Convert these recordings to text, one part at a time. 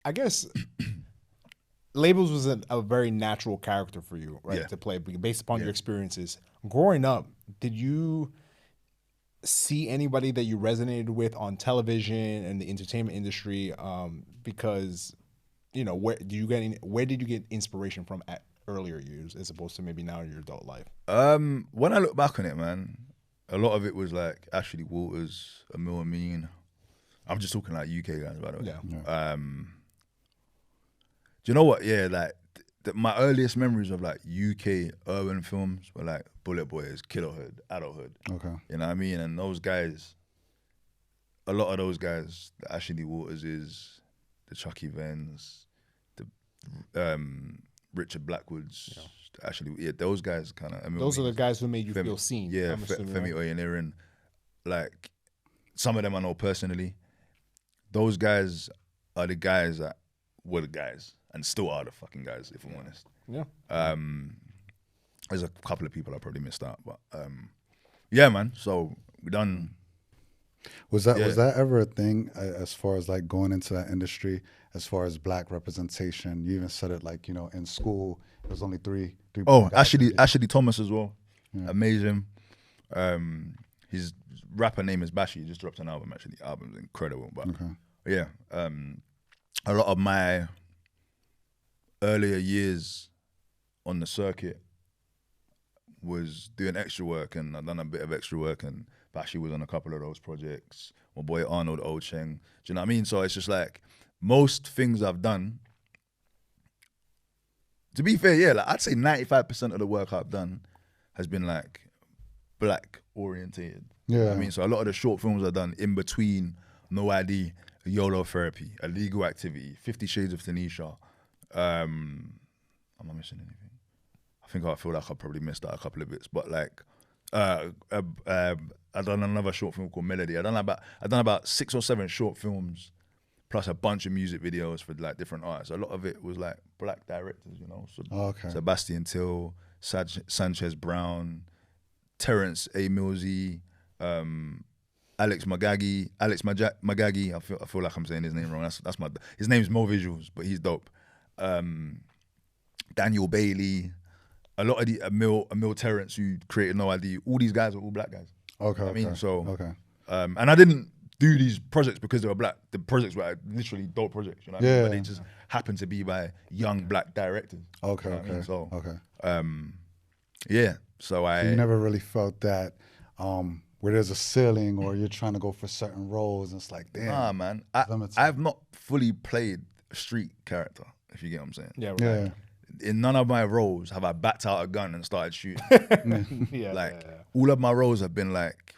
I guess labels was a very natural character for you, right, Yeah, to play based upon your yeah. experiences. Growing up, did you see anybody that you resonated with on television and the entertainment industry? Because where did you get inspiration from at earlier years as opposed to maybe now in your adult life? When I look back on it, man, a lot of it was like Ashley Walters, Emil Amin. I'm just talking like UK guys, by the way. Yeah. Yeah. Do you know what? Yeah, like my earliest memories of like UK urban films were like Bullet Boys, Killerhood, Adulthood. Okay. You know what I mean? And those guys, a lot of those guys, the Ashley Waters is, the Chucky Venns, the Richard Blackwoods, actually, yeah, those guys kind of. I mean, Those are the guys who made you Femi, feel seen. yeah, I'm assuming, Femi right? Oyeniran, like some of them I know personally. Those guys are the guys that were the guys and still are the fucking guys, if I'm honest. Yeah. There's a couple of people I probably missed out, but yeah, man. So we done. Was that Yeah. was that ever a thing as far as like going into that industry, as far as black representation? You even said it like, in school, there was only three Oh, black guys. Ashley Thomas as well. Yeah. Amazing. His rapper name is Bashi. He just dropped an album. Actually, the album's incredible. But Okay. yeah, a lot of my earlier years on the circuit was doing extra work, and I've done a bit of extra work, and Bashi was on a couple of those projects. My boy Arnold Ocheng. Do you know what I mean? So it's just like most things I've done. To be fair, yeah, like I'd say 95% of the work I've done has been like black orientated. You know what Yeah. I mean, so a lot of the short films I've done in between No ID, YOLO Therapy, Illegal Activity, 50 Shades of Tanisha. Am I missing anything? I feel like I probably missed out a couple of bits, but like, I've done another short film called Melody. I've done about 6 or 7 short films, plus a bunch of music videos for like different artists. A lot of it was like black directors, So Oh, okay. Sebastian Till, Sanchez Brown, Terrence A. Millsy, Magagi. I feel like I'm saying his name wrong. His name's Mo Visuals, but he's dope. Daniel Bailey, a lot of the Emil Terrence who created No ID. All these guys are all black guys. Okay. You know what I mean, Okay. so Okay. and I didn't do these projects because they were black. The projects were literally dope projects, you know what I mean? Yeah. But they just happened to be by young black directors. Okay. You know what I Okay. mean? So Okay. yeah. So You never really felt that where there's a ceiling or you're trying to go for certain roles and it's like, damn. Nah, man. limited. I've not fully played a street character, if you get what I'm saying. Yeah. Right. Yeah. In none of my roles have I backed out a gun and started shooting. Yeah. Like yeah. all of my roles have been like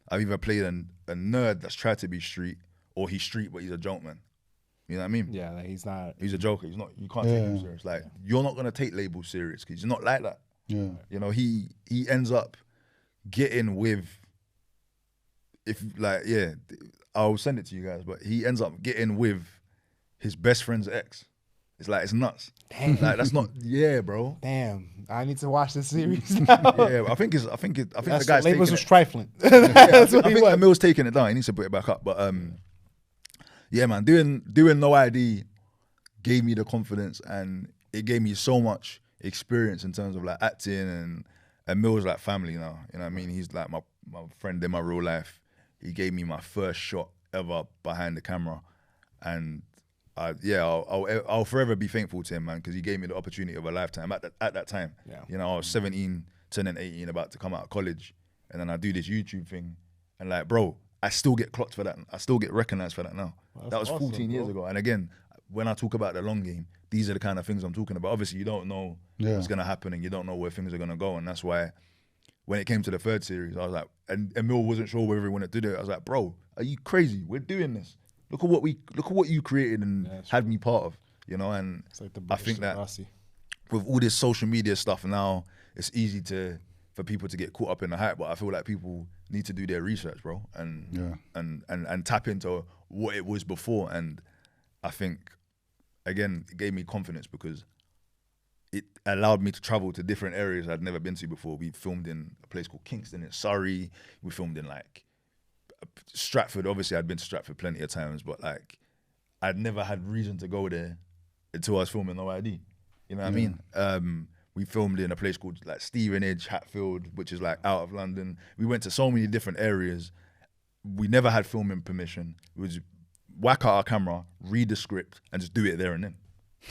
I've either played a nerd that's tried to be street, or he's street but he's a joke man. You know what I mean? Yeah, like he's not. He's a joker. He's not. You can't take him Yeah. serious. Like you're not gonna take labels serious because he's not like that. Yeah. You know, he ends up getting with. If like yeah, I'll send it to you guys. But he ends up getting with his best friend's ex. It's like it's nuts. Damn. Like that's not. Yeah, bro. Damn, I need to watch this series now. Yeah, I think the That's guy's labels taking was it. trifling. I That's what think he was. Emil's taking it down. He needs to put it back up. But yeah, man, doing No ID gave me the confidence and it gave me so much experience in terms of like acting, and Emil's like family now. You know what I mean? He's like my friend in my real life. He gave me my first shot ever behind the camera, and I'll forever be thankful to him, man, because he gave me the opportunity of a lifetime at that time. Yeah. You know, I was 17, turning 18, about to come out of college, and then I do this YouTube thing, and like, bro, I still get clocked for that. I still get recognized for that now. Well, that was that's 14 awesome, years bro. ago. And again, when I talk about the long game, these are the kind of things I'm talking about. Obviously, you don't know Yeah. what's gonna happen, and you don't know where things are gonna go, and that's why when it came to the third series, I was like, and Emil wasn't sure whether he wanted to do it. I was like, bro, are you crazy? We're doing this. Look at what you created and Yeah, that's had me part of, you know. And It's like the I think that Degrassi. with all this social media stuff now, it's easy for people to get caught up in the hype. But I feel like people need to do their research, bro, and Yeah. and tap into what it was before. And I think again, it gave me confidence because it allowed me to travel to different areas I'd never been to before. We filmed in a place called Kingston in Surrey. We filmed in like Stratford. Obviously, I'd been to Stratford plenty of times, but like I'd never had reason to go there until I was filming No ID. You know what I mean? We filmed in a place called like Stevenage, Hatfield, which is like out of London. We went to so many different areas. We never had filming permission. It was whack out our camera, read the script, and just do it there and then.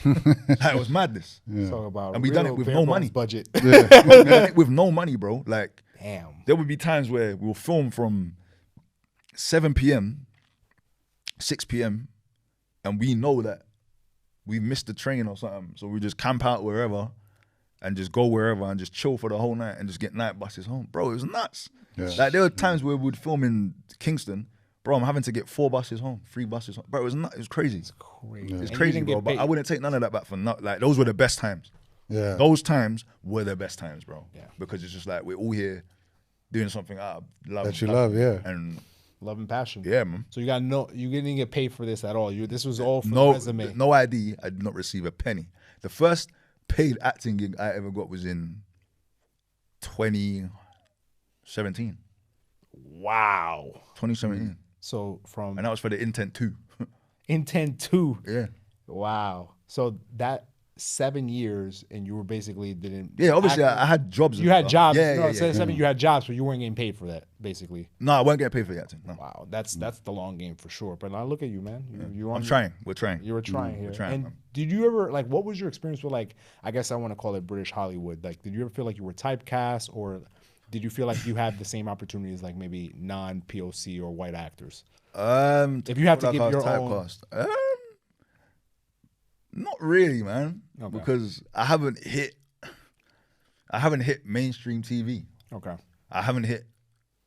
Like, it was madness. Talk about And we done it with no money. Budget. We done it with no money, bro. Like, Damn. there would be times where we'll film from 7 p.m., 6 p.m., and we know that we missed the train or something. So we just camp out wherever and just go wherever and just chill for the whole night and just get night buses home. Bro, it was nuts. Yeah. Like, there were times where we'd film in Kingston. Bro, I'm having to get 4 buses home, 3 buses home. Bro, it was nuts. It was crazy. Crazy. It's And crazy, you didn't bro. get But paid. I wouldn't take none of that back for not. Like, those were the best times. Yeah. Those times were the best times, bro. Yeah. Because it's just like we're all here doing something out of love. That you love, yeah. And Love and passion. yeah, man. So you didn't get paid for this at all. This was all for the No, resume. no ID. I did not receive a penny. The first paid acting gig I ever got was in 2017. Wow. 2017. So from And that was for the Intent 2. Intent 2. Yeah. Wow. So that 7 years and you were basically didn't. Yeah, obviously act- I had jobs. and You had stuff. jobs. Yeah, No, yeah, it said yeah. 7, you had jobs, but you weren't getting paid for that, basically. No, I won't get paid for the acting. No. Wow. That's the long game for sure. But now look at you, man. You I'm on- trying. We're trying. You were trying here. trying, and man. did you ever what was your experience with I guess I want to call it British Hollywood. Like, did you ever feel like you were typecast, or did you feel like you had the same opportunities like maybe non-POC or white actors? If you have to like give I was your own- typecast. Not really, man. Okay. Because I haven't hit mainstream TV. Okay. I haven't hit,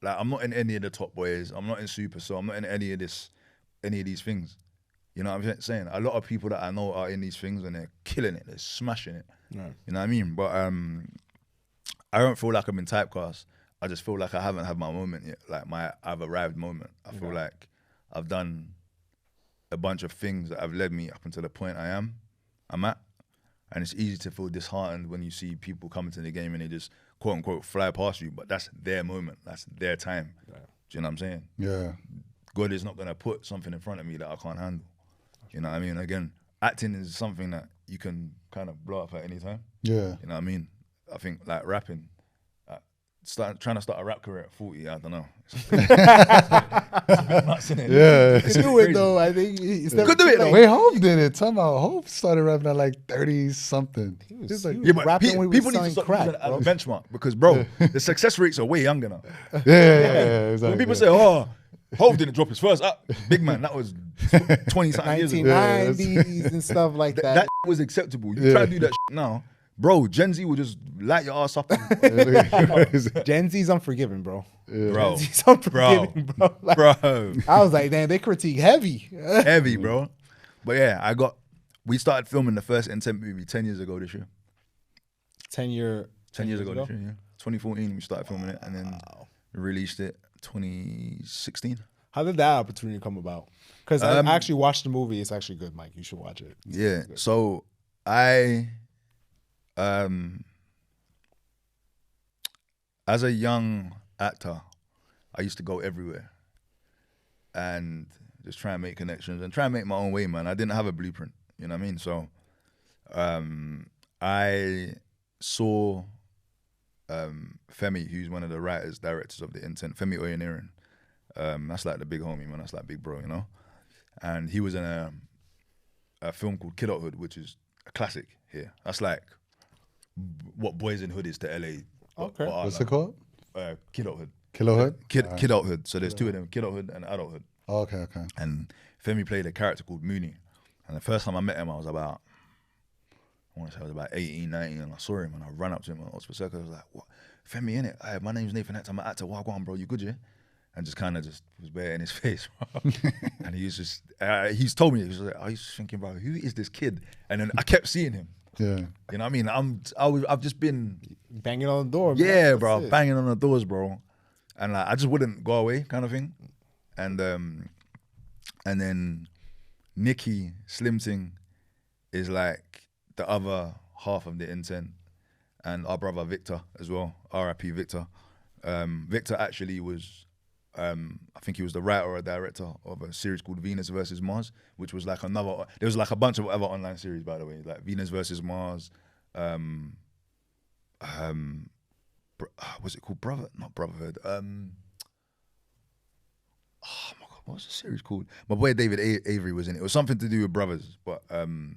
like, I'm not in any of the Top Boys. I'm not in Super, so I'm not in any of these things. You know what I'm saying? A lot of people that I know are in these things and they're killing it. They're smashing it. Right. You know what I mean? But I don't feel like I've been typecast. I just feel like I haven't had my moment yet. Like I've arrived moment. I feel like I've done a bunch of things that have led me up until the point I'm at. And it's easy to feel disheartened when you see people come into the game and they just quote unquote fly past you, but that's their moment. That's their time. Do you know what I'm saying? Yeah. God is not gonna put something in front of me that I can't handle. You know what I mean? Again, acting is something that you can kind of blow up at any time. Yeah. You know what I mean? I think like rapping, trying to start a rap career at 40, I don't know. It's a bit nuts, innit? Yeah. You can do it though. I think it's Could do it though. Wait, Hope did it. Talking about Hope started rapping at like 30 something. He was He's like, huge. Yeah, but Rapping when we people were need to selling stop crack, using it as bro. a benchmark because, bro, the success rates are way younger now. yeah, exactly. When people say, "Oh, Hove didn't drop his first big man," that was 20-something years ago. 1990s and stuff like that. That was acceptable. You try to do that now, bro. Gen Z will just light your ass up, Gen Z's unforgiving, bro. bro. Gen Z's unforgiving, bro. Like, Bro, I was like, damn, they critique heavy. heavy, bro. But yeah, we started filming the first Intent movie 10 years ago this year. 10 years ago this year, yeah. 2014, we started filming it, and then we released it 2016. How did that opportunity come about? Because I actually watched the movie. It's actually good, Mike. You should watch it. Yeah. So I, as a young actor, I used to go everywhere and just try and make connections and try and make my own way, man. I didn't have a blueprint, you know what I mean? So I saw Femi, who's one of the writers, directors of the Intent, Femi Oyeniran. That's like the big homie, man. That's like big bro, you know? And he was in a film called Kidulthood, which is a classic here. That's like what Boys in Hood is to LA. Okay. What's it called? Kidulthood. Kilohood? Kidulthood. So there's two of them, Kidulthood and Adulthood. Oh, okay. And Femi played a character called Mooney. And the first time I met him, I was about 18, 19, and I saw him and I ran up to him and I was like, "What? Femi, innit? Hey, my name's Nathan Hector, I'm an actor. Wagwan, bro, you good, yeah?" And just kind of just was bare in his face, bro. And he was just, he's told me, he was like, I was just thinking, bro, who is this kid? And then I kept seeing him. Yeah. You know what I mean? I've just been, Banging on the door, man. yeah, That's bro, it. banging on the doors, bro. And like, I just wouldn't go away kind of thing. And then Nikki Slimting is like the other half of the Intent, and our brother Victor as well, R.I.P. Victor. Victor actually was I think he was the writer or director of a series called Venus versus Mars, which was like another. There was like a bunch of other online series, by the way, like Venus versus Mars. What's it called? Not Brotherhood. Oh my God, what was the series called? My boy David Avery was in it. It was something to do with brothers, but and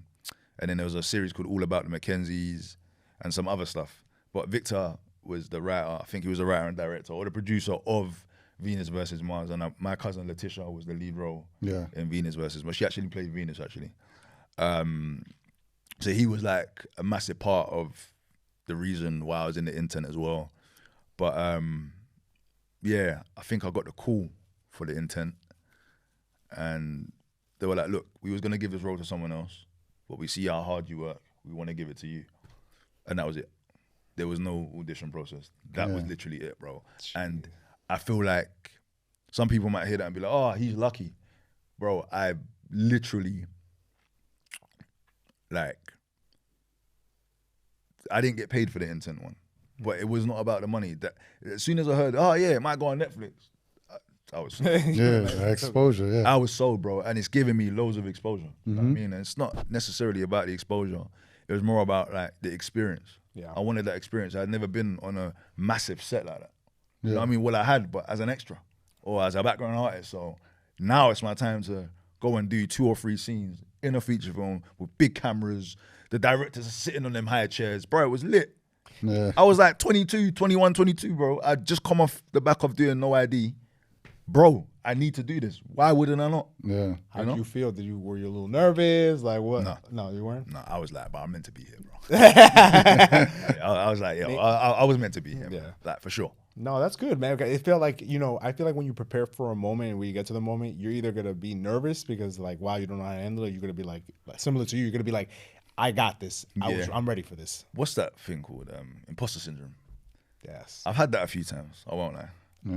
then there was a series called All About the Mackenzies and some other stuff. But Victor was the writer. I think he was the writer and director or the producer of Venus versus Mars, and my cousin Letitia was the lead role in Venus versus Mars. She actually played Venus actually. So he was like a massive part of the reason why I was in the intern as well. But yeah, I think I got the call for the intern, and they were like, "Look, we was gonna give this role to someone else, but we see how hard you work. We want to give it to you," and that was it. There was no audition process. That was literally it, bro. Jeez. And I feel like some people might hear that and be like, "Oh, he's lucky," bro. I literally I didn't get paid for the intern one, but it was not about the money. That as soon as I heard, "Oh yeah, it might go on Netflix," I was sold. Exposure. Yeah, I was sold, bro, and it's giving me loads of exposure. You know what I mean? And it's not necessarily about the exposure. It was more about like the experience. Yeah, I wanted that experience. I'd never been on a massive set like that. You know what I mean? Well, I had, but as an extra or as a background artist. So now it's my time to go and do 2 or 3 scenes in a feature film with big cameras. The directors are sitting on them high chairs. Bro, it was lit. Yeah. I was like 21, 22, bro. I'd just come off the back of doing No ID. Bro, I need to do this. Why wouldn't I not? Yeah. How did you feel? Were you a little nervous? Like what? No, you weren't? No, I was like, but I'm meant to be here, bro. I was like, yo, I was meant to be here. Yeah. Like, for sure. No, that's good, man. It felt like, I feel like when you prepare for a moment and when you get to the moment, you're either going to be nervous because like, wow, you don't know how to handle it. You're going to be like similar to you. You're going to be like, I got this. I'm ready for this. What's that thing called? Imposter syndrome. Yes. I've had that a few times. I won't lie.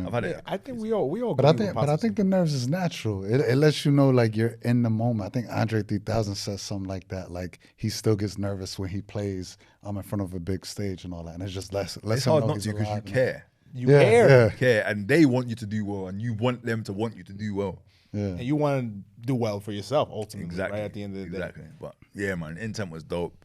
I've had it. I think we all. But I think the nerves is natural. It lets you know like you're in the moment. I think Andre 3000 says something like that. Like he still gets nervous when he plays in front of a big stage and all that. And it's just less. It's hard not to because you care. You care, and they want you to do well, and you want them to want you to do well. Yeah, and you want to do well for yourself ultimately. Exactly. Right at the end of the day. But yeah, man, Intent was dope.